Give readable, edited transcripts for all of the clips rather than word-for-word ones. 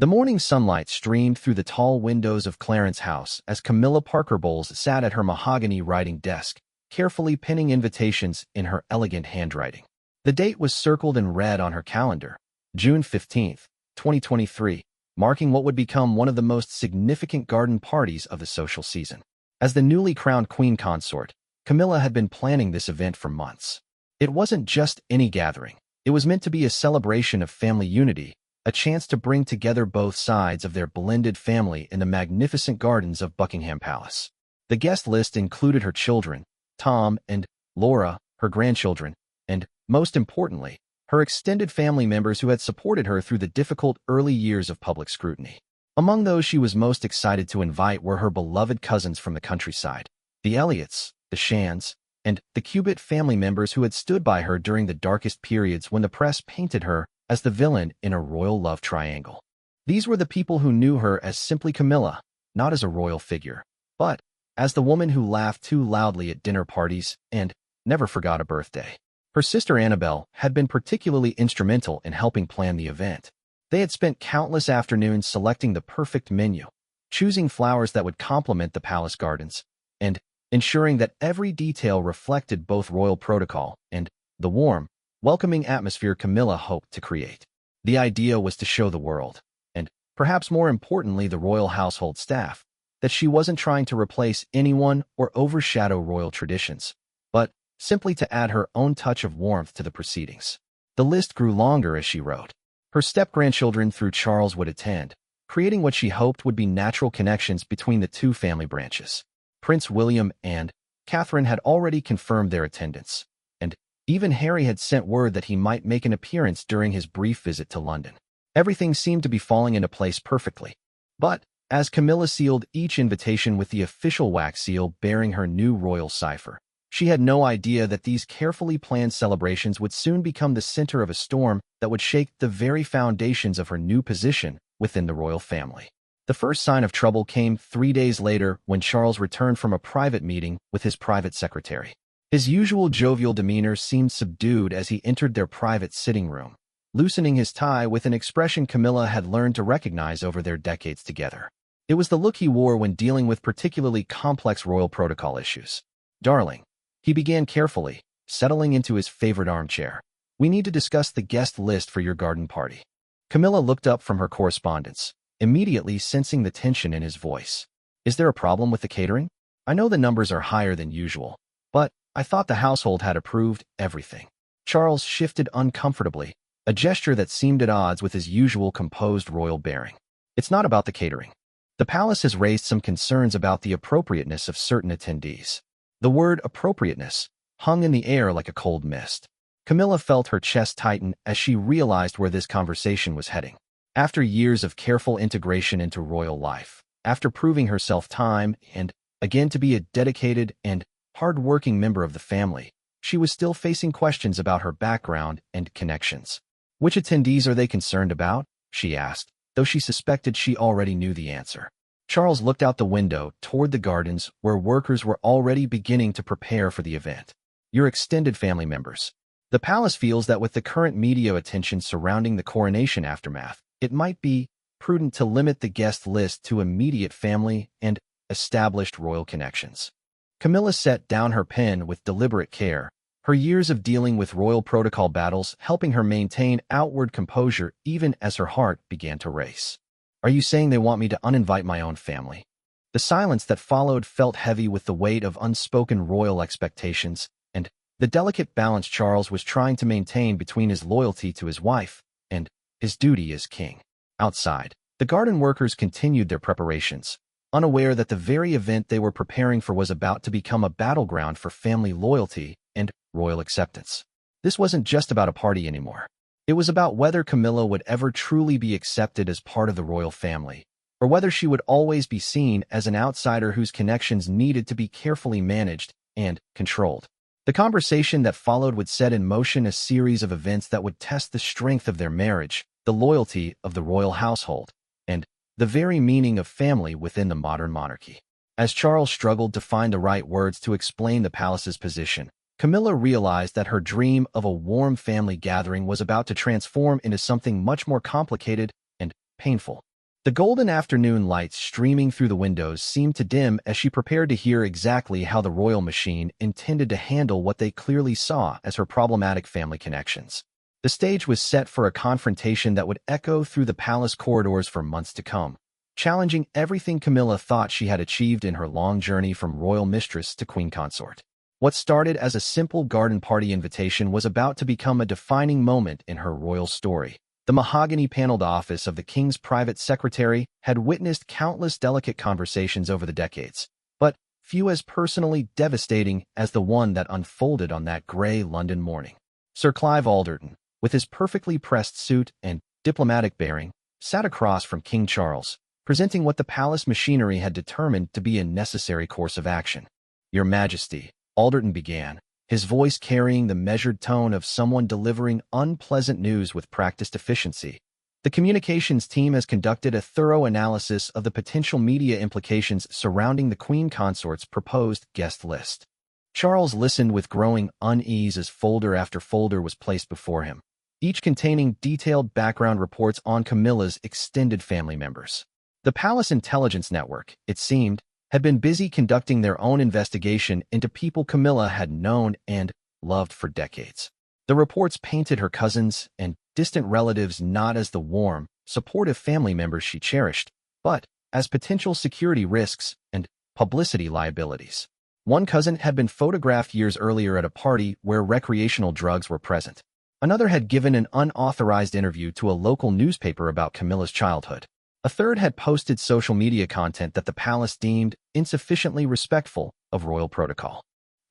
The morning sunlight streamed through the tall windows of Clarence's house as Camilla Parker Bowles sat at her mahogany writing desk, carefully pinning invitations in her elegant handwriting. The date was circled in red on her calendar, June 15th, 2023, marking what would become one of the most significant garden parties of the social season. As the newly crowned queen consort, Camilla had been planning this event for months. It wasn't just any gathering. It was meant to be a celebration of family unity, a chance to bring together both sides of their blended family in the magnificent gardens of Buckingham Palace. The guest list included her children, Tom and Laura, her grandchildren, and, most importantly, her extended family members who had supported her through the difficult early years of public scrutiny. Among those she was most excited to invite were her beloved cousins from the countryside, the Elliots, the Shans, and the Cubitt family members who had stood by her during the darkest periods when the press painted her as the villain in a royal love triangle. These were the people who knew her as simply Camilla, not as a royal figure, but as the woman who laughed too loudly at dinner parties and never forgot a birthday. Her sister Annabelle had been particularly instrumental in helping plan the event. They had spent countless afternoons selecting the perfect menu, choosing flowers that would complement the palace gardens, and ensuring that every detail reflected both royal protocol and the warm, welcoming atmosphere Camilla hoped to create. The idea was to show the world, and perhaps more importantly the royal household staff, that she wasn't trying to replace anyone or overshadow royal traditions, but simply to add her own touch of warmth to the proceedings. The list grew longer as she wrote. Her step-grandchildren through Charles would attend, creating what she hoped would be natural connections between the two family branches. Prince William and Catherine had already confirmed their attendance, and even Harry had sent word that he might make an appearance during his brief visit to London. Everything seemed to be falling into place perfectly. But as Camilla sealed each invitation with the official wax seal bearing her new royal cipher, she had no idea that these carefully planned celebrations would soon become the center of a storm that would shake the very foundations of her new position within the royal family. The first sign of trouble came 3 days later when Charles returned from a private meeting with his private secretary. His usual jovial demeanor seemed subdued as he entered their private sitting room, loosening his tie with an expression Camilla had learned to recognize over their decades together. It was the look he wore when dealing with particularly complex royal protocol issues. "Darling," he began carefully, settling into his favorite armchair, "we need to discuss the guest list for your garden party." Camilla looked up from her correspondence, immediately sensing the tension in his voice. "Is there a problem with the catering? I know the numbers are higher than usual, but I thought the household had approved everything." Charles shifted uncomfortably, a gesture that seemed at odds with his usual composed royal bearing. "It's not about the catering. The palace has raised some concerns about the appropriateness of certain attendees." The word appropriateness hung in the air like a cold mist. Camilla felt her chest tighten as she realized where this conversation was heading. After years of careful integration into royal life, after proving herself time and again to be a dedicated and hard-working member of the family, she was still facing questions about her background and connections. "Which attendees are they concerned about?" she asked, though she suspected she already knew the answer. Charles looked out the window toward the gardens where workers were already beginning to prepare for the event. "Your extended family members. The palace feels that with the current media attention surrounding the coronation aftermath, it might be prudent to limit the guest list to immediate family and established royal connections." Camilla set down her pen with deliberate care, her years of dealing with royal protocol battles helping her maintain outward composure even as her heart began to race. "Are you saying they want me to uninvite my own family?" The silence that followed felt heavy with the weight of unspoken royal expectations and the delicate balance Charles was trying to maintain between his loyalty to his wife and his duty as king. Outside, the garden workers continued their preparations, unaware that the very event they were preparing for was about to become a battleground for family loyalty and royal acceptance. This wasn't just about a party anymore. It was about whether Camilla would ever truly be accepted as part of the royal family, or whether she would always be seen as an outsider whose connections needed to be carefully managed and controlled. The conversation that followed would set in motion a series of events that would test the strength of their marriage, the loyalty of the royal household, and the very meaning of family within the modern monarchy. As Charles struggled to find the right words to explain the palace's position, Camilla realized that her dream of a warm family gathering was about to transform into something much more complicated and painful. The golden afternoon lights streaming through the windows seemed to dim as she prepared to hear exactly how the royal machine intended to handle what they clearly saw as her problematic family connections. The stage was set for a confrontation that would echo through the palace corridors for months to come, challenging everything Camilla thought she had achieved in her long journey from royal mistress to queen consort. What started as a simple garden party invitation was about to become a defining moment in her royal story. The mahogany-paneled office of the king's private secretary had witnessed countless delicate conversations over the decades, but few as personally devastating as the one that unfolded on that gray London morning. Sir Clive Alderton, with his perfectly pressed suit and diplomatic bearing, sat across from King Charles, presenting what the palace machinery had determined to be a necessary course of action. "Your Majesty," Alderton began, his voice carrying the measured tone of someone delivering unpleasant news with practiced efficiency. "The communications team has conducted a thorough analysis of the potential media implications surrounding the Queen Consort's proposed guest list." Charles listened with growing unease as folder after folder was placed before him, each containing detailed background reports on Camilla's extended family members. The Palace Intelligence Network, it seemed, had been busy conducting their own investigation into people Camilla had known and loved for decades. The reports painted her cousins and distant relatives not as the warm, supportive family members she cherished, but as potential security risks and publicity liabilities. One cousin had been photographed years earlier at a party where recreational drugs were present. Another had given an unauthorized interview to a local newspaper about Camilla's childhood. A third had posted social media content that the palace deemed insufficiently respectful of royal protocol.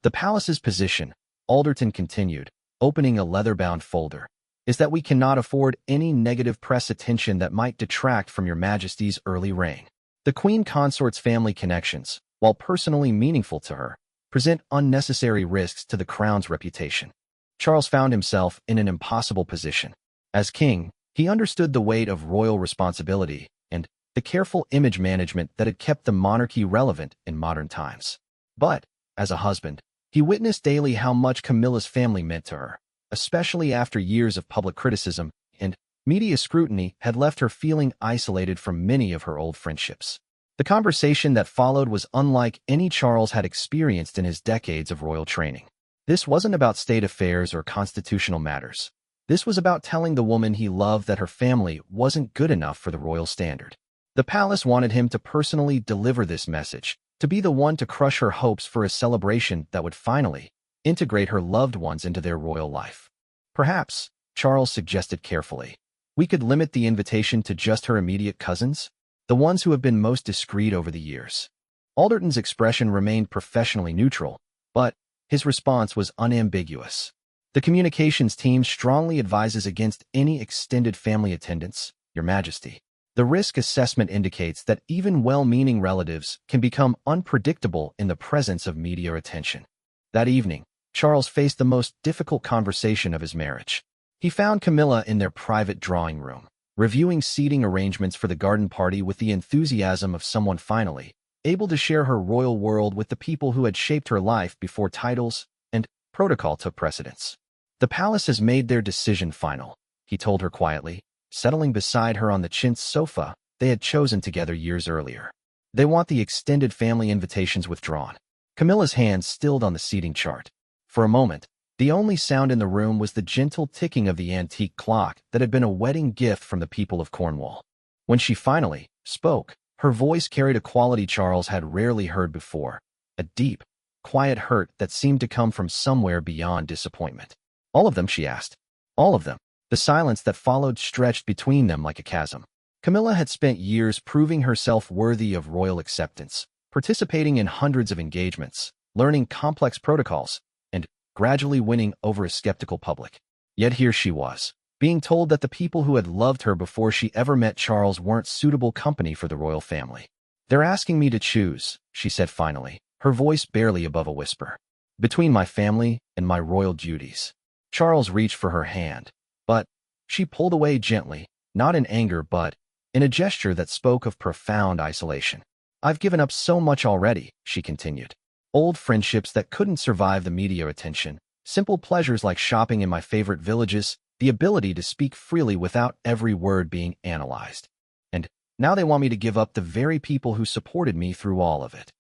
"The palace's position," Alderton continued, opening a leather-bound folder, "is that we cannot afford any negative press attention that might detract from your Majesty's early reign. The Queen Consort's family connections, while personally meaningful to her, present unnecessary risks to the crown's reputation." Charles found himself in an impossible position. As king, he understood the weight of royal responsibility and the careful image management that had kept the monarchy relevant in modern times. But, as a husband, he witnessed daily how much Camilla's family meant to her, especially after years of public criticism and media scrutiny had left her feeling isolated from many of her old friendships. The conversation that followed was unlike any Charles had experienced in his decades of royal training. This wasn't about state affairs or constitutional matters. This was about telling the woman he loved that her family wasn't good enough for the royal standard. The palace wanted him to personally deliver this message, to be the one to crush her hopes for a celebration that would finally integrate her loved ones into their royal life. "Perhaps," Charles suggested carefully, "we could limit the invitation to just her immediate cousins, the ones who have been most discreet over the years." Alderton's expression remained professionally neutral, but his response was unambiguous. "The communications team strongly advises against any extended family attendance, Your Majesty. The risk assessment indicates that even well-meaning relatives can become unpredictable in the presence of media attention." That evening, Charles faced the most difficult conversation of his marriage. He found Camilla in their private drawing room, reviewing seating arrangements for the garden party with the enthusiasm of someone finally able to share her royal world with the people who had shaped her life before titles and protocol took precedence. "The palace has made their decision final," he told her quietly, settling beside her on the chintz sofa they had chosen together years earlier. "They want the extended family invitations withdrawn." Camilla's hands stilled on the seating chart. For a moment, the only sound in the room was the gentle ticking of the antique clock that had been a wedding gift from the people of Cornwall. When she finally spoke, her voice carried a quality Charles had rarely heard before, a deep, quiet hurt that seemed to come from somewhere beyond disappointment. "All of them?" she asked. "All of them." The silence that followed stretched between them like a chasm. Camilla had spent years proving herself worthy of royal acceptance, participating in hundreds of engagements, learning complex protocols, and gradually winning over a skeptical public. Yet here she was, being told that the people who had loved her before she ever met Charles weren't suitable company for the royal family. "They're asking me to choose," she said finally, her voice barely above a whisper, "between my family and my royal duties." Charles reached for her hand, but she pulled away gently, not in anger but in a gesture that spoke of profound isolation. "I've given up so much already," she continued. "Old friendships that couldn't survive the media attention, simple pleasures like shopping in my favorite villages, the ability to speak freely without every word being analyzed. And Now they want me to give up the very people who supported me through all of it.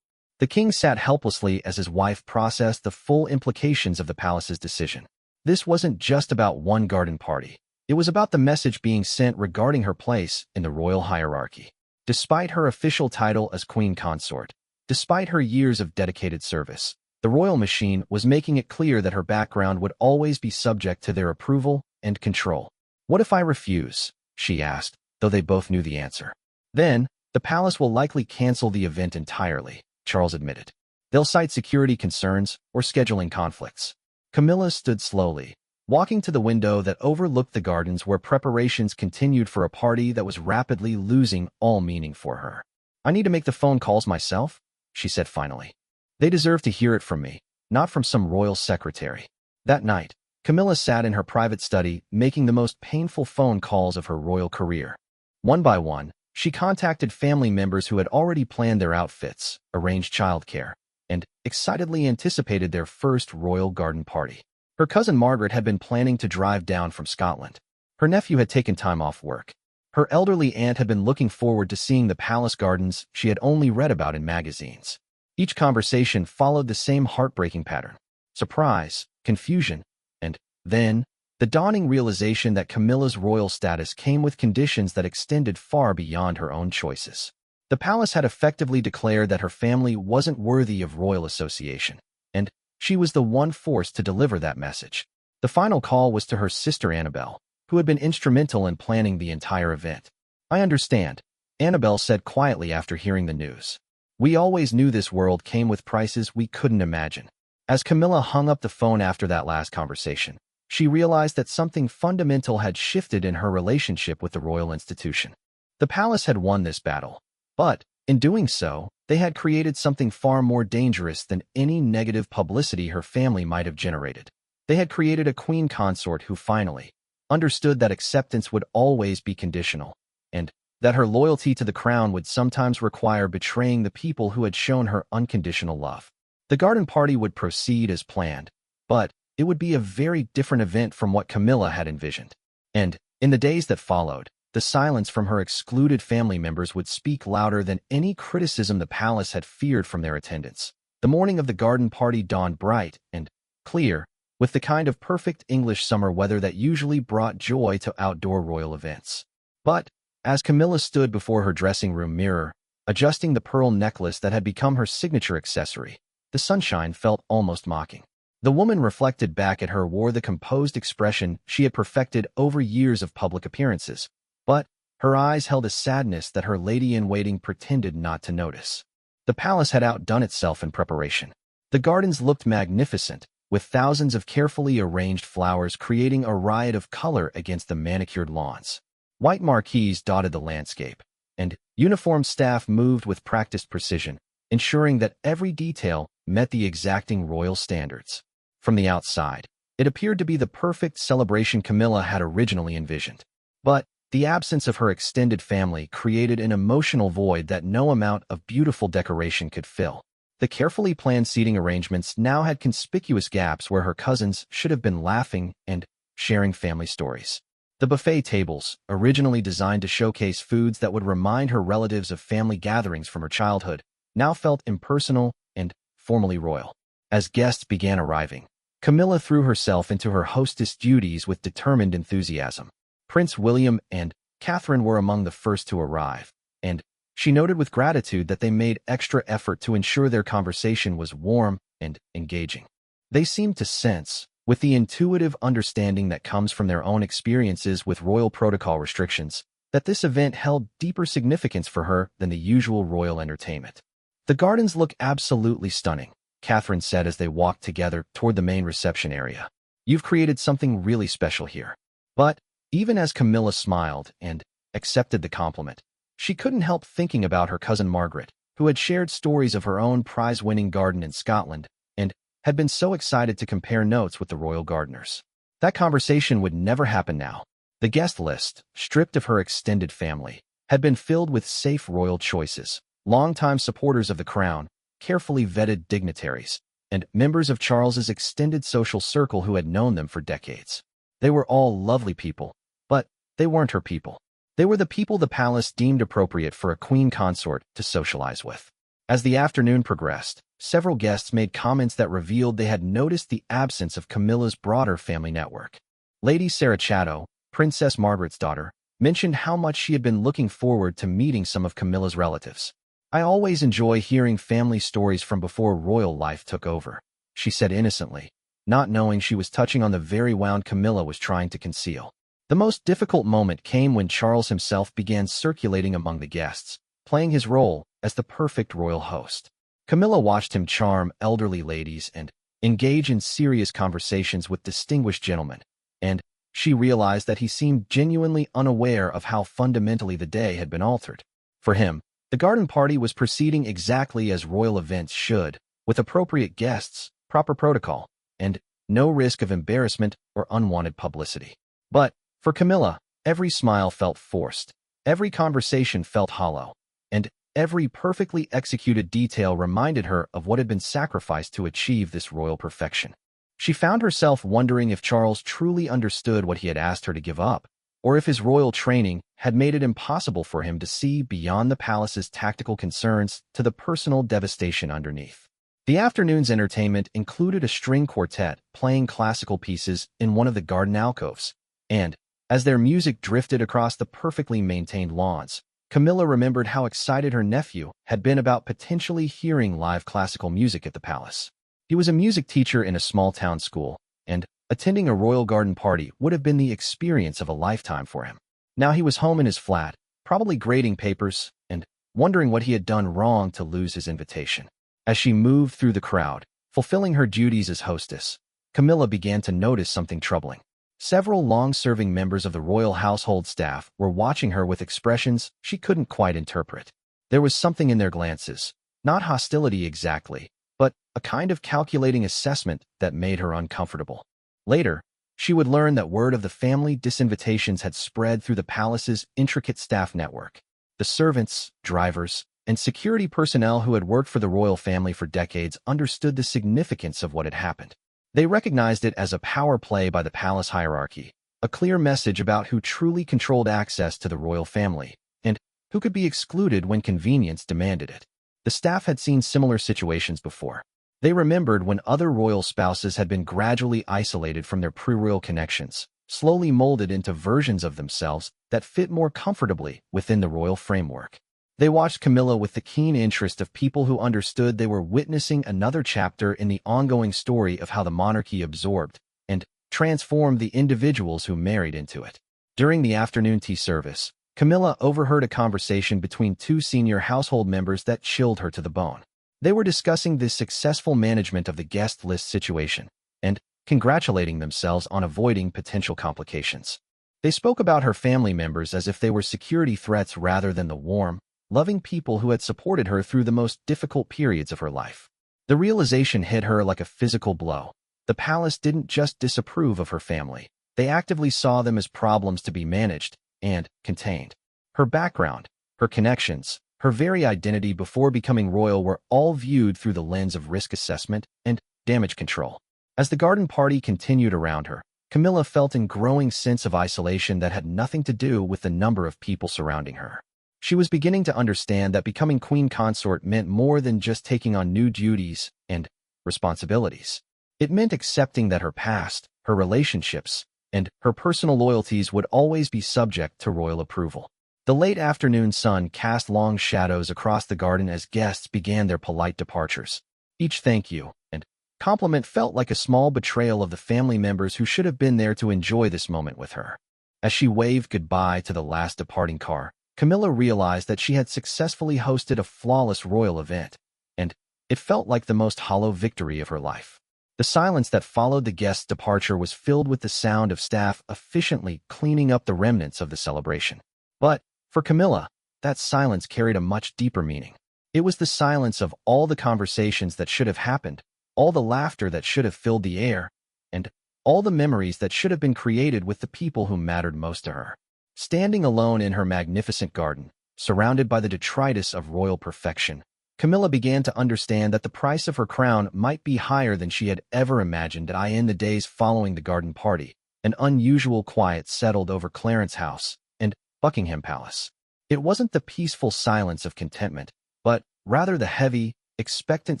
The king sat helplessly as his wife processed the full implications of the palace's decision. This wasn't just about one garden party. It was about the message being sent regarding her place in the royal hierarchy. Despite her official title as queen consort, despite her years of dedicated service, the royal machine was making it clear that her background would always be subject to their approval and control. "What if I refuse?" she asked, though they both knew the answer. "Then, the palace will likely cancel the event entirely," Charles admitted. "They'll cite security concerns or scheduling conflicts." Camilla stood slowly, walking to the window that overlooked the gardens where preparations continued for a party that was rapidly losing all meaning for her. "I need to make the phone calls myself," she said finally. "They deserve to hear it from me, not from some royal secretary." That night, Camilla sat in her private study, making the most painful phone calls of her royal career. One by one, she contacted family members who had already planned their outfits, arranged childcare, and excitedly anticipated their first royal garden party. Her cousin Margaret had been planning to drive down from Scotland. Her nephew had taken time off work. Her elderly aunt had been looking forward to seeing the palace gardens she had only read about in magazines. Each conversation followed the same heartbreaking pattern: surprise, confusion, and then the dawning realization that Camilla's royal status came with conditions that extended far beyond her own choices. The palace had effectively declared that her family wasn't worthy of royal association, and she was the one forced to deliver that message. The final call was to her sister Annabelle, who had been instrumental in planning the entire event. "I understand," Annabelle said quietly after hearing the news. "We always knew this world came with prices we couldn't imagine." As Camilla hung up the phone after that last conversation, she realized that something fundamental had shifted in her relationship with the royal institution. The palace had won this battle, but in doing so, they had created something far more dangerous than any negative publicity her family might have generated. They had created a queen consort who finally understood that acceptance would always be conditional, and that her loyalty to the crown would sometimes require betraying the people who had shown her unconditional love. The garden party would proceed as planned, but it would be a very different event from what Camilla had envisioned. And, in the days that followed, the silence from her excluded family members would speak louder than any criticism the palace had feared from their attendance. The morning of the garden party dawned bright and clear, with the kind of perfect English summer weather that usually brought joy to outdoor royal events. But, as Camilla stood before her dressing room mirror, adjusting the pearl necklace that had become her signature accessory, the sunshine felt almost mocking. The woman reflected back at her wore the composed expression she had perfected over years of public appearances, but her eyes held a sadness that her lady-in-waiting pretended not to notice. The palace had outdone itself in preparation. The gardens looked magnificent, with thousands of carefully arranged flowers creating a riot of color against the manicured lawns. White marquees dotted the landscape, and uniformed staff moved with practiced precision, ensuring that every detail met the exacting royal standards. From the outside, it appeared to be the perfect celebration Camilla had originally envisioned. But the absence of her extended family created an emotional void that no amount of beautiful decoration could fill. The carefully planned seating arrangements now had conspicuous gaps where her cousins should have been laughing and sharing family stories. The buffet tables, originally designed to showcase foods that would remind her relatives of family gatherings from her childhood, now felt impersonal and formally royal. As guests began arriving, Camilla threw herself into her hostess duties with determined enthusiasm. Prince William and Catherine were among the first to arrive, and she noted with gratitude that they made extra effort to ensure their conversation was warm and engaging. They seemed to sense, with the intuitive understanding that comes from their own experiences with royal protocol restrictions, that this event held deeper significance for her than the usual royal entertainment. "The gardens look absolutely stunning," Catherine said as they walked together toward the main reception area. "You've created something really special here." But even as Camilla smiled and accepted the compliment, she couldn't help thinking about her cousin Margaret, who had shared stories of her own prize-winning garden in Scotland and had been so excited to compare notes with the royal gardeners. That conversation would never happen now. The guest list, stripped of her extended family, had been filled with safe royal choices, longtime supporters of the crown, carefully vetted dignitaries, and members of Charles's extended social circle who had known them for decades. They were all lovely people, but they weren't her people. They were the people the palace deemed appropriate for a queen consort to socialize with. As the afternoon progressed, several guests made comments that revealed they had noticed the absence of Camilla's broader family network. Lady Sarah Chatto, Princess Margaret's daughter, mentioned how much she had been looking forward to meeting some of Camilla's relatives. "I always enjoy hearing family stories from before royal life took over," she said innocently, not knowing she was touching on the very wound Camilla was trying to conceal. The most difficult moment came when Charles himself began circulating among the guests, playing his role as the perfect royal host. Camilla watched him charm elderly ladies and engage in serious conversations with distinguished gentlemen, and she realized that he seemed genuinely unaware of how fundamentally the day had been altered. For him, the garden party was proceeding exactly as royal events should, with appropriate guests, proper protocol, and no risk of embarrassment or unwanted publicity. But for Camilla, every smile felt forced, every conversation felt hollow, and every perfectly executed detail reminded her of what had been sacrificed to achieve this royal perfection. She found herself wondering if Charles truly understood what he had asked her to give up, or if his royal training had made it impossible for him to see beyond the palace's tactical concerns to the personal devastation underneath. The afternoon's entertainment included a string quartet playing classical pieces in one of the garden alcoves, and as their music drifted across the perfectly maintained lawns, Camilla remembered how excited her nephew had been about potentially hearing live classical music at the palace. He was a music teacher in a small-town school, and attending a royal garden party would have been the experience of a lifetime for him. Now he was home in his flat, probably grading papers, and wondering what he had done wrong to lose his invitation. As she moved through the crowd, fulfilling her duties as hostess, Camilla began to notice something troubling. Several long-serving members of the royal household staff were watching her with expressions she couldn't quite interpret. There was something in their glances, not hostility exactly, but a kind of calculating assessment that made her uncomfortable. Later, she would learn that word of the family disinvitations had spread through the palace's intricate staff network. The servants, drivers, and security personnel who had worked for the royal family for decades understood the significance of what had happened. They recognized it as a power play by the palace hierarchy, a clear message about who truly controlled access to the royal family, and who could be excluded when convenience demanded it. The staff had seen similar situations before. They remembered when other royal spouses had been gradually isolated from their pre-royal connections, slowly molded into versions of themselves that fit more comfortably within the royal framework. They watched Camilla with the keen interest of people who understood they were witnessing another chapter in the ongoing story of how the monarchy absorbed and transformed the individuals who married into it. During the afternoon tea service, Camilla overheard a conversation between two senior household members that chilled her to the bone. They were discussing the successful management of the guest list situation and congratulating themselves on avoiding potential complications. They spoke about her family members as if they were security threats rather than the warm, loving people who had supported her through the most difficult periods of her life. The realization hit her like a physical blow. The palace didn't just disapprove of her family. They actively saw them as problems to be managed and contained. Her background, her connections, her very identity before becoming royal were all viewed through the lens of risk assessment and damage control. As the garden party continued around her, Camilla felt a growing sense of isolation that had nothing to do with the number of people surrounding her. She was beginning to understand that becoming queen consort meant more than just taking on new duties and responsibilities. It meant accepting that her past, her relationships, and her personal loyalties would always be subject to royal approval. The late afternoon sun cast long shadows across the garden as guests began their polite departures. Each thank you and compliment felt like a small betrayal of the family members who should have been there to enjoy this moment with her. As she waved goodbye to the last departing car, Camilla realized that she had successfully hosted a flawless royal event, and it felt like the most hollow victory of her life. The silence that followed the guest's departure was filled with the sound of staff efficiently cleaning up the remnants of the celebration. But, for Camilla, that silence carried a much deeper meaning. It was the silence of all the conversations that should have happened, all the laughter that should have filled the air, and all the memories that should have been created with the people who mattered most to her. Standing alone in her magnificent garden, surrounded by the detritus of royal perfection, Camilla began to understand that the price of her crown might be higher than she had ever imagined. In the days following the garden party, an unusual quiet settled over Clarence House, and Buckingham Palace. It wasn't the peaceful silence of contentment, but rather the heavy, expectant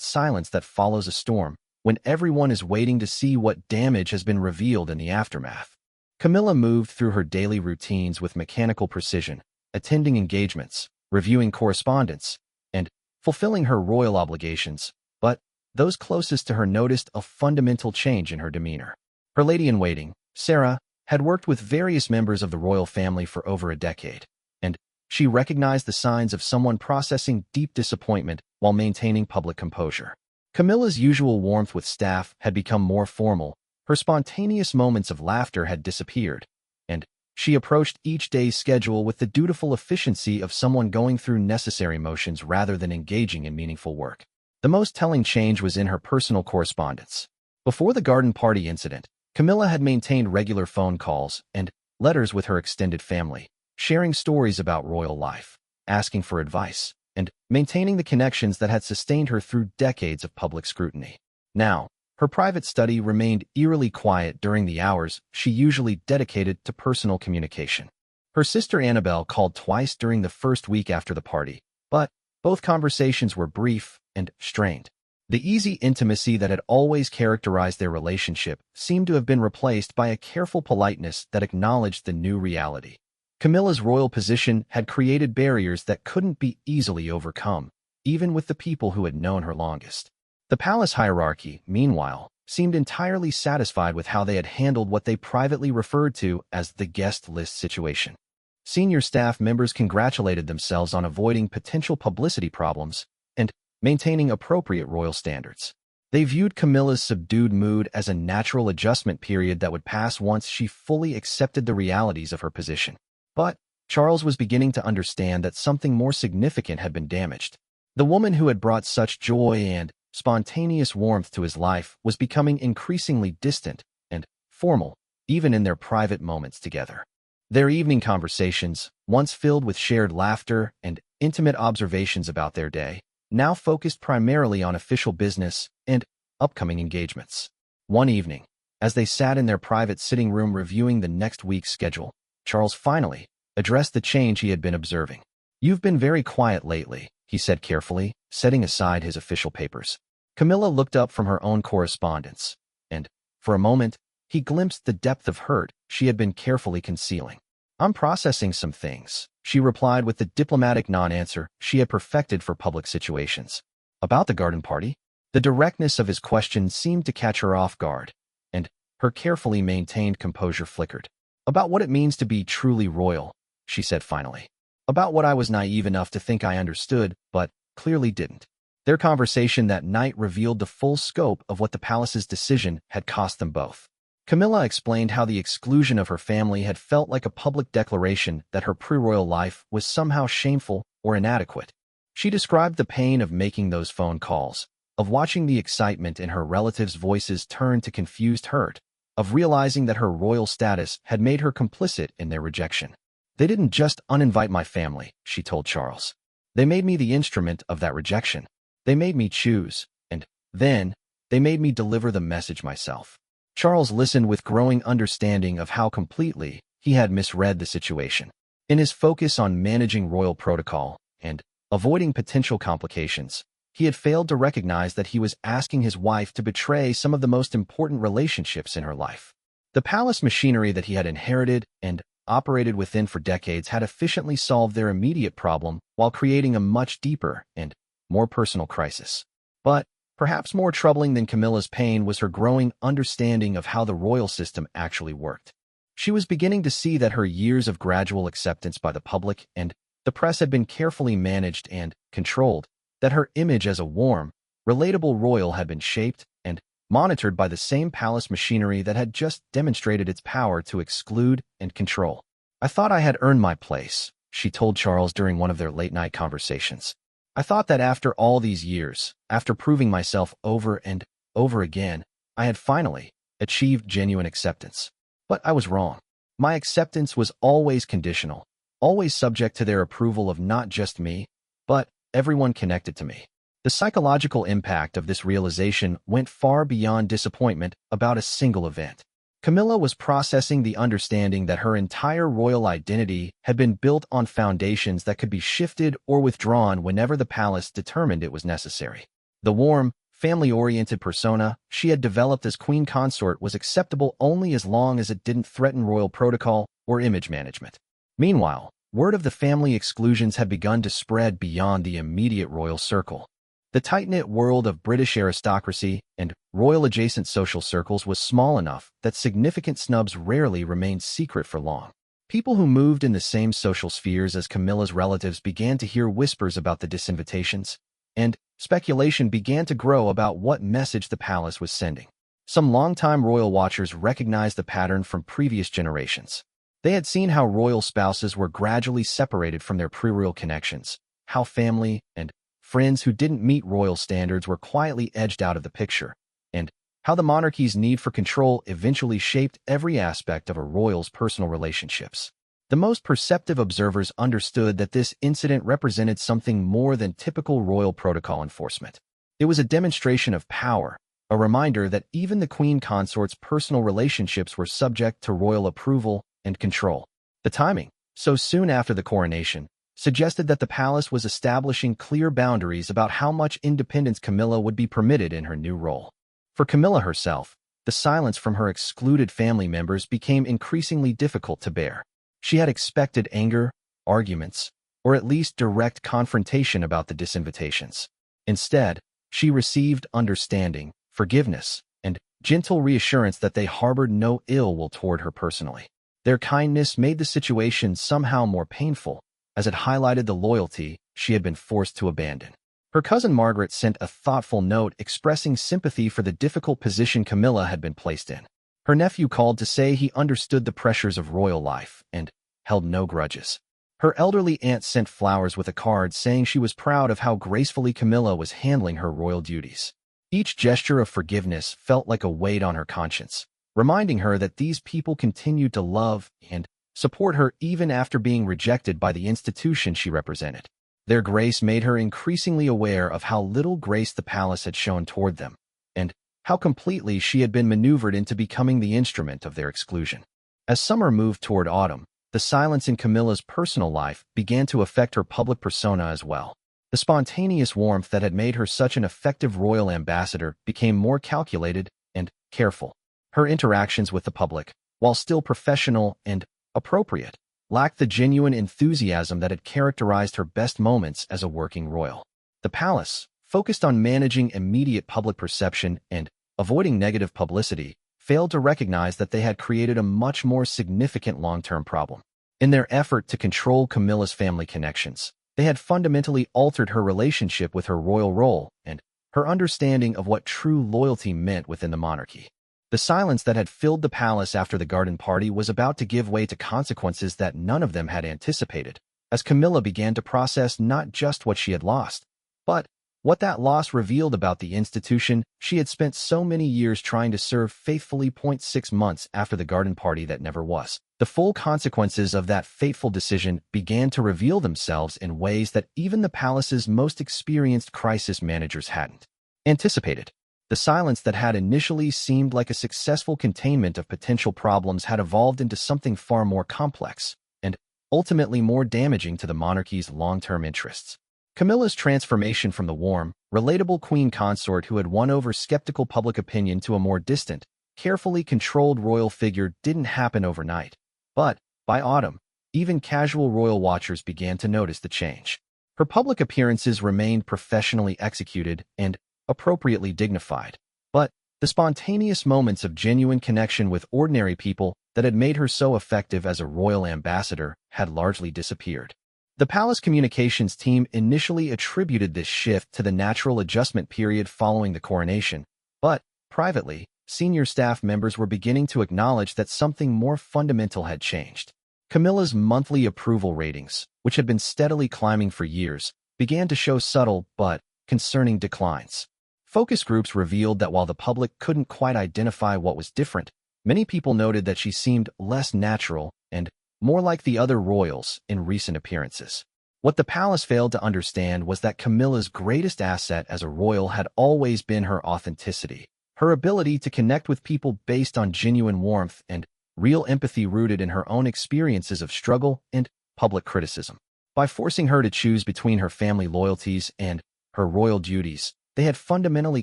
silence that follows a storm, when everyone is waiting to see what damage has been revealed in the aftermath. Camilla moved through her daily routines with mechanical precision, attending engagements, reviewing correspondence, and fulfilling her royal obligations, but those closest to her noticed a fundamental change in her demeanor. Her lady-in-waiting, Sarah, had worked with various members of the royal family for over a decade, and she recognized the signs of someone processing deep disappointment while maintaining public composure. Camilla's usual warmth with staff had become more formal, her spontaneous moments of laughter had disappeared, and she approached each day's schedule with the dutiful efficiency of someone going through necessary motions rather than engaging in meaningful work. The most telling change was in her personal correspondence. Before the garden party incident, Camilla had maintained regular phone calls and letters with her extended family, sharing stories about royal life, asking for advice, and maintaining the connections that had sustained her through decades of public scrutiny. Now, her private study remained eerily quiet during the hours she usually dedicated to personal communication. Her sister Annabelle called twice during the first week after the party, but both conversations were brief and strained. The easy intimacy that had always characterized their relationship seemed to have been replaced by a careful politeness that acknowledged the new reality. Camilla's royal position had created barriers that couldn't be easily overcome, even with the people who had known her longest. The palace hierarchy, meanwhile, seemed entirely satisfied with how they had handled what they privately referred to as the guest list situation. Senior staff members congratulated themselves on avoiding potential publicity problems and maintaining appropriate royal standards. They viewed Camilla's subdued mood as a natural adjustment period that would pass once she fully accepted the realities of her position. But Charles was beginning to understand that something more significant had been damaged. The woman who had brought such joy and spontaneous warmth to his life was becoming increasingly distant and formal, even in their private moments together. Their evening conversations, once filled with shared laughter and intimate observations about their day, now focused primarily on official business and upcoming engagements. One evening, as they sat in their private sitting room reviewing the next week's schedule, Charles finally addressed the change he had been observing. "You've been very quiet lately," he said carefully, setting aside his official papers. Camilla looked up from her own correspondence, and, for a moment, he glimpsed the depth of hurt she had been carefully concealing. "I'm processing some things," she replied with the diplomatic non-answer she had perfected for public situations. "About the garden party?" The directness of his question seemed to catch her off guard, and her carefully maintained composure flickered. "About what it means to be truly royal," she said finally. "About what I was naive enough to think I understood, but clearly didn't." Their conversation that night revealed the full scope of what the palace's decision had cost them both. Camilla explained how the exclusion of her family had felt like a public declaration that her pre-royal life was somehow shameful or inadequate. She described the pain of making those phone calls, of watching the excitement in her relatives' voices turn to confused hurt, of realizing that her royal status had made her complicit in their rejection. "They didn't just uninvite my family," she told Charles. "They made me the instrument of that rejection. They made me choose, and then they made me deliver the message myself." Charles listened with growing understanding of how completely he had misread the situation. In his focus on managing royal protocol and avoiding potential complications, he had failed to recognize that he was asking his wife to betray some of the most important relationships in her life. The palace machinery that he had inherited and operated within for decades had efficiently solved their immediate problem while creating a much deeper and more personal crisis. But perhaps more troubling than Camilla's pain was her growing understanding of how the royal system actually worked. She was beginning to see that her years of gradual acceptance by the public and the press had been carefully managed and controlled, that her image as a warm, relatable royal had been shaped and monitored by the same palace machinery that had just demonstrated its power to exclude and control. "I thought I had earned my place," she told Charles during one of their late-night conversations. "I thought that after all these years, after proving myself over and over again, I had finally achieved genuine acceptance. But I was wrong. My acceptance was always conditional, always subject to their approval of not just me, but everyone connected to me." The psychological impact of this realization went far beyond disappointment about a single event. Camilla was processing the understanding that her entire royal identity had been built on foundations that could be shifted or withdrawn whenever the palace determined it was necessary. The warm, family-oriented persona she had developed as queen consort was acceptable only as long as it didn't threaten royal protocol or image management. Meanwhile, word of the family exclusions had begun to spread beyond the immediate royal circle. The tight-knit world of British aristocracy and royal-adjacent social circles was small enough that significant snubs rarely remained secret for long. People who moved in the same social spheres as Camilla's relatives began to hear whispers about the disinvitations, and speculation began to grow about what message the palace was sending. Some longtime royal watchers recognized the pattern from previous generations. They had seen how royal spouses were gradually separated from their pre-royal connections, how family and friends who didn't meet royal standards were quietly edged out of the picture, and how the monarchy's need for control eventually shaped every aspect of a royal's personal relationships. The most perceptive observers understood that this incident represented something more than typical royal protocol enforcement. It was a demonstration of power, a reminder that even the queen consort's personal relationships were subject to royal approval and control. The timing, so soon after the coronation, suggested that the palace was establishing clear boundaries about how much independence Camilla would be permitted in her new role. For Camilla herself, the silence from her excluded family members became increasingly difficult to bear. She had expected anger, arguments, or at least direct confrontation about the disinvitations. Instead, she received understanding, forgiveness, and gentle reassurance that they harbored no ill will toward her personally. Their kindness made the situation somehow more painful, as it highlighted the loyalty she had been forced to abandon. Her cousin Margaret sent a thoughtful note expressing sympathy for the difficult position Camilla had been placed in. Her nephew called to say he understood the pressures of royal life and held no grudges. Her elderly aunt sent flowers with a card saying she was proud of how gracefully Camilla was handling her royal duties. Each gesture of forgiveness felt like a weight on her conscience, reminding her that these people continued to love and support her even after being rejected by the institution she represented. Their grace made her increasingly aware of how little grace the palace had shown toward them, and how completely she had been maneuvered into becoming the instrument of their exclusion. As summer moved toward autumn, the silence in Camilla's personal life began to affect her public persona as well. The spontaneous warmth that had made her such an effective royal ambassador became more calculated and careful. Her interactions with the public, while still professional and appropriate, lacked the genuine enthusiasm that had characterized her best moments as a working royal. The palace, focused on managing immediate public perception and avoiding negative publicity, failed to recognize that they had created a much more significant long-term problem. In their effort to control Camilla's family connections, they had fundamentally altered her relationship with her royal role and her understanding of what true loyalty meant within the monarchy. The silence that had filled the palace after the garden party was about to give way to consequences that none of them had anticipated, as Camilla began to process not just what she had lost, but what that loss revealed about the institution she had spent so many years trying to serve faithfully. 6 months after the garden party that never was. The full consequences of that fateful decision began to reveal themselves in ways that even the palace's most experienced crisis managers hadn't anticipated. The silence that had initially seemed like a successful containment of potential problems had evolved into something far more complex and ultimately more damaging to the monarchy's long-term interests. Camilla's transformation from the warm, relatable queen consort who had won over skeptical public opinion to a more distant, carefully controlled royal figure didn't happen overnight. But, by autumn, even casual royal watchers began to notice the change. Her public appearances remained professionally executed and appropriately dignified, but the spontaneous moments of genuine connection with ordinary people that had made her so effective as a royal ambassador had largely disappeared. The palace communications team initially attributed this shift to the natural adjustment period following the coronation, but, privately, senior staff members were beginning to acknowledge that something more fundamental had changed. Camilla's monthly approval ratings, which had been steadily climbing for years, began to show subtle but concerning declines. Focus groups revealed that while the public couldn't quite identify what was different, many people noted that she seemed less natural and more like the other royals in recent appearances. What the palace failed to understand was that Camilla's greatest asset as a royal had always been her authenticity, Her ability to connect with people based on genuine warmth and real empathy rooted in her own experiences of struggle and public criticism. By forcing her to choose between her family loyalties and her royal duties, they had fundamentally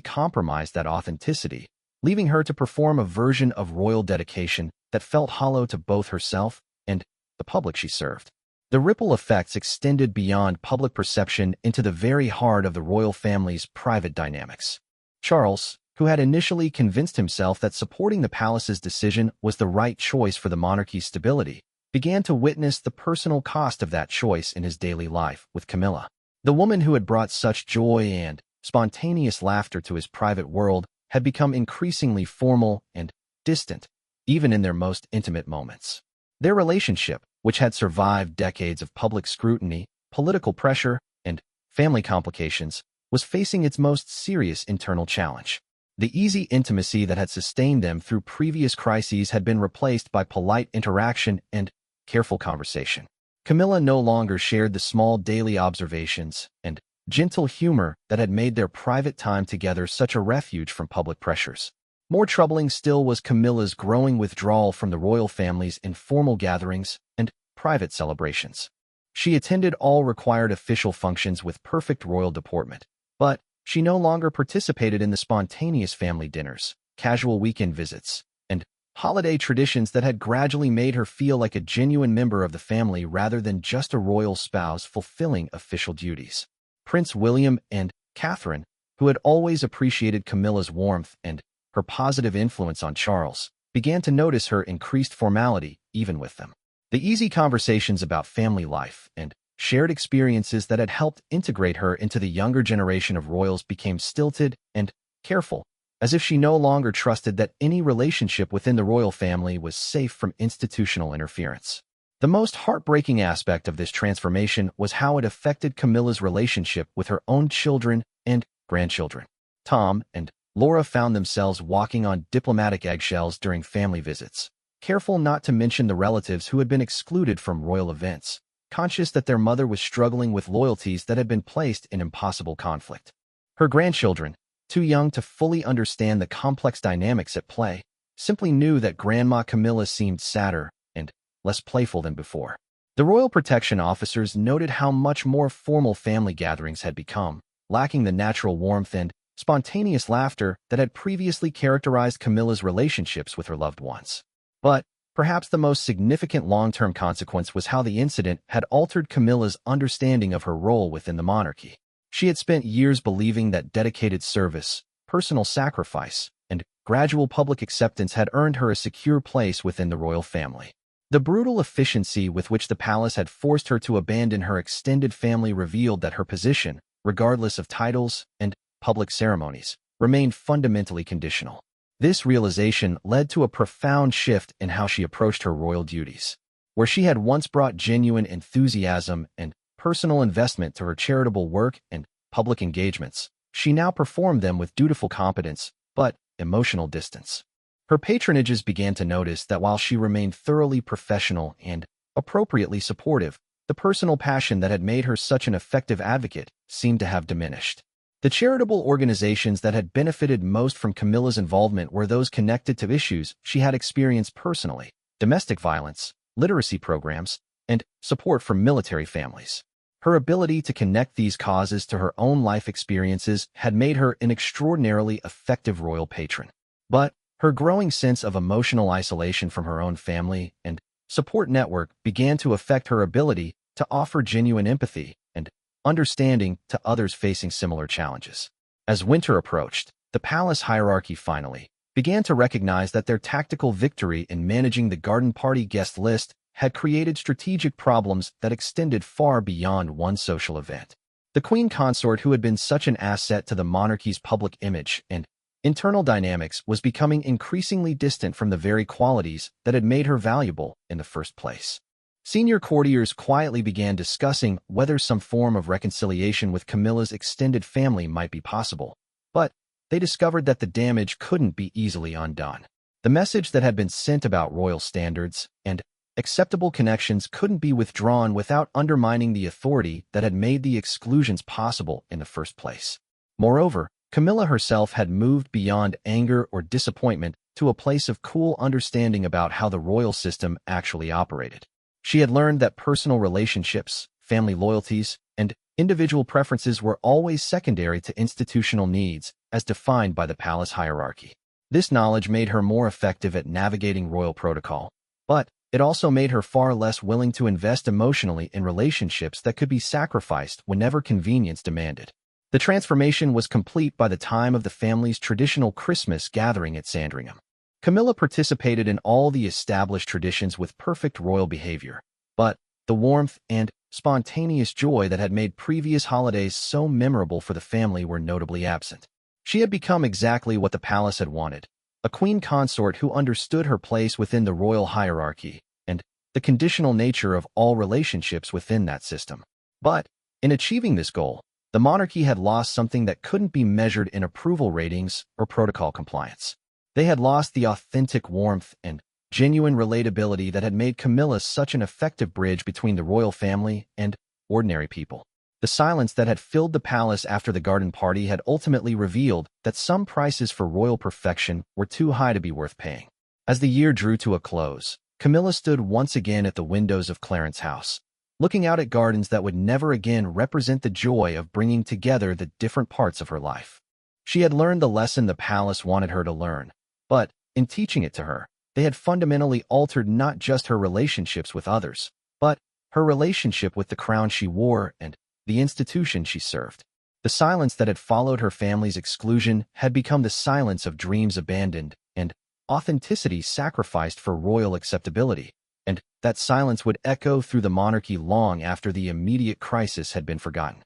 compromised that authenticity, leaving her to perform a version of royal dedication that felt hollow to both herself and the public she served. The ripple effects extended beyond public perception into the very heart of the royal family's private dynamics. Charles, who had initially convinced himself that supporting the palace's decision was the right choice for the monarchy's stability, began to witness the personal cost of that choice in his daily life with Camilla. The woman who had brought such joy and spontaneous laughter to his private world had become increasingly formal and distant, even in their most intimate moments. Their relationship, which had survived decades of public scrutiny, political pressure, and family complications, was facing its most serious internal challenge. The easy intimacy that had sustained them through previous crises had been replaced by polite interaction and careful conversation. Camilla no longer shared the small daily observations and gentle humor that had made their private time together such a refuge from public pressures. More troubling still was Camilla's growing withdrawal from the royal family's informal gatherings and private celebrations. She attended all required official functions with perfect royal deportment, but she no longer participated in the spontaneous family dinners, casual weekend visits, and holiday traditions that had gradually made her feel like a genuine member of the family rather than just a royal spouse fulfilling official duties. Prince William and Catherine, who had always appreciated Camilla's warmth and her positive influence on Charles, began to notice her increased formality even with them. The easy conversations about family life and shared experiences that had helped integrate her into the younger generation of royals became stilted and careful, as if she no longer trusted that any relationship within the royal family was safe from institutional interference. The most heartbreaking aspect of this transformation was how it affected Camilla's relationship with her own children and grandchildren. Tom and Laura found themselves walking on diplomatic eggshells during family visits, careful not to mention the relatives who had been excluded from royal events, conscious that their mother was struggling with loyalties that had been placed in impossible conflict. Her grandchildren, too young to fully understand the complex dynamics at play, simply knew that Grandma Camilla seemed sadder and less playful than before. The royal protection officers noted how much more formal family gatherings had become, lacking the natural warmth and spontaneous laughter that had previously characterized Camilla's relationships with her loved ones. But perhaps the most significant long-term consequence was how the incident had altered Camilla's understanding of her role within the monarchy. She had spent years believing that dedicated service, personal sacrifice, and gradual public acceptance had earned her a secure place within the royal family. The brutal efficiency with which the palace had forced her to abandon her extended family revealed that her position, regardless of titles and public ceremonies, remained fundamentally conditional. This realization led to a profound shift in how she approached her royal duties. Where she had once brought genuine enthusiasm and personal investment to her charitable work and public engagements, she now performed them with dutiful competence, but emotional distance. Her patronages began to notice that while she remained thoroughly professional and appropriately supportive, the personal passion that had made her such an effective advocate seemed to have diminished. The charitable organizations that had benefited most from Camilla's involvement were those connected to issues she had experienced personally: domestic violence, literacy programs, and support for military families. Her ability to connect these causes to her own life experiences had made her an extraordinarily effective royal patron. But her growing sense of emotional isolation from her own family and support network began to affect her ability to offer genuine empathy and understanding to others facing similar challenges. As winter approached, the palace hierarchy finally began to recognize that their tactical victory in managing the garden party guest list had created strategic problems that extended far beyond one social event. The queen consort, who had been such an asset to the monarchy's public image and internal dynamics, was becoming increasingly distant from the very qualities that had made her valuable in the first place. Senior courtiers quietly began discussing whether some form of reconciliation with Camilla's extended family might be possible, but they discovered that the damage couldn't be easily undone. The message that had been sent about royal standards and acceptable connections couldn't be withdrawn without undermining the authority that had made the exclusions possible in the first place. Moreover, Camilla herself had moved beyond anger or disappointment to a place of cool understanding about how the royal system actually operated. She had learned that personal relationships, family loyalties, and individual preferences were always secondary to institutional needs as defined by the palace hierarchy. This knowledge made her more effective at navigating royal protocol, but it also made her far less willing to invest emotionally in relationships that could be sacrificed whenever convenience demanded. The transformation was complete by the time of the family's traditional Christmas gathering at Sandringham. Camilla participated in all the established traditions with perfect royal behavior, but the warmth and spontaneous joy that had made previous holidays so memorable for the family were notably absent. She had become exactly what the palace had wanted, a queen consort who understood her place within the royal hierarchy and the conditional nature of all relationships within that system. But in achieving this goal, the monarchy had lost something that couldn't be measured in approval ratings or protocol compliance. They had lost the authentic warmth and genuine relatability that had made Camilla such an effective bridge between the royal family and ordinary people. The silence that had filled the palace after the garden party had ultimately revealed that some prices for royal perfection were too high to be worth paying. As the year drew to a close, Camilla stood once again at the windows of Clarence House, looking out at gardens that would never again represent the joy of bringing together the different parts of her life. She had learned the lesson the palace wanted her to learn, but in teaching it to her, they had fundamentally altered not just her relationships with others, but her relationship with the crown she wore and the institution she served. The silence that had followed her family's exclusion had become the silence of dreams abandoned and authenticity sacrificed for royal acceptability, and that silence would echo through the monarchy long after the immediate crisis had been forgotten.